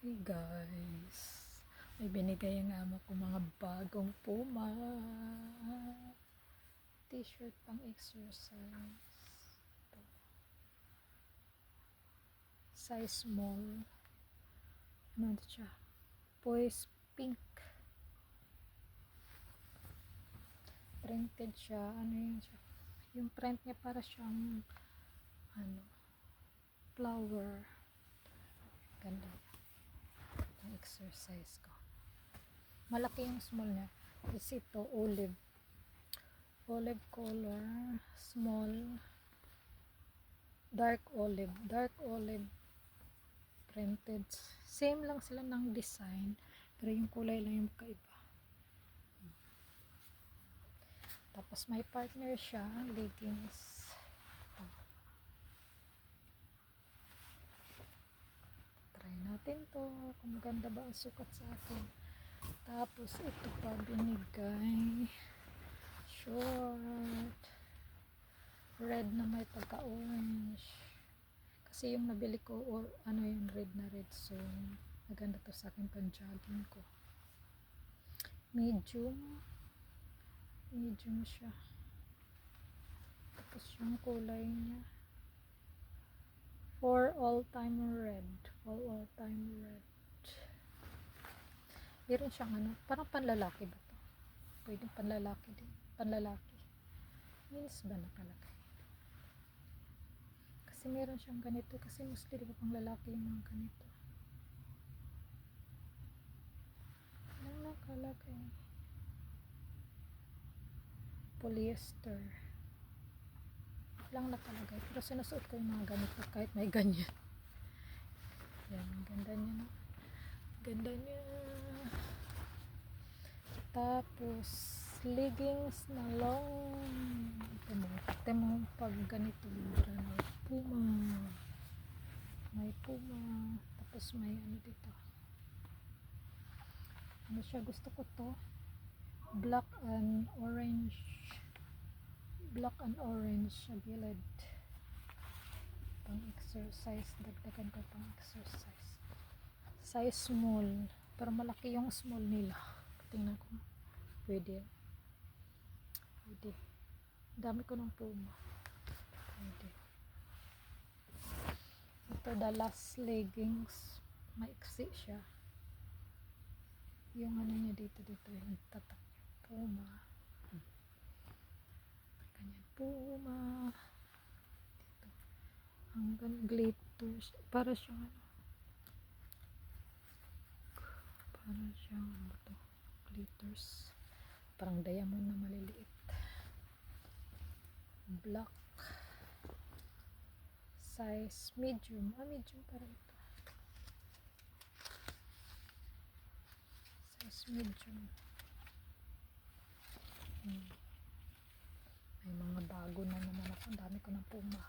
Hey guys, may binigay ang amo ko mga bagong Puma t-shirt pang exercise. Ito. Size small. Ano ito siya? Poise pink. Printed siya. Ano yun siya? Yung print niya para siyang flower. Ganda. Pang exercise ko. Malaki yung small niya. Kasi ito olive color, small, dark olive printed. Same lang sila ng design, pero yung kulay lang yung kaiba. Tapos may partner siya, leggings. Try natin to, kung maganda ba ang sukat sa akin. Tapos ito pa binigay, short, red na may pagka-orange. Kasi yung nabili ko, or ano yung red na red, so maganda to sa akin pang jogging ko. Medium siya. Tapos yung kulay niya, for all time red. Meron siyang parang panlalaki ba to? Pwedeng panlalaki din. Panlalaki. Means ba nakalagay? Kasi meron siyang ganito. Kasi mostly diba pang lalaki yung mga ganito. Ano nakalagay? Polyester. Lang nakalagay. Pero sinusuot ko yung mga ganito kahit may ganyan. Yan, ganda niya na. Ganda niya. Tapos leggings na long. Ito mo pag ganito may Puma, tapos may dito, siya, gusto ko to, black and orange sa gilid, pang exercise. Dagdagan ko pang exercise. Size small, pero malaki yung small nila. Tingnan ko, pwede. Dami ko ng Puma. Pwede. Ito, the last leggings. Maiksi siya. Yung niya dito yung tatak. Puma. Ganyan, Puma. Dito. Hanggang glitters. Para siyang glitters. Parang diamond na maliliit. Black. Size medium. Medium para ito. Size medium. May mga bago na naman ako. Ang dami ko ng Puma.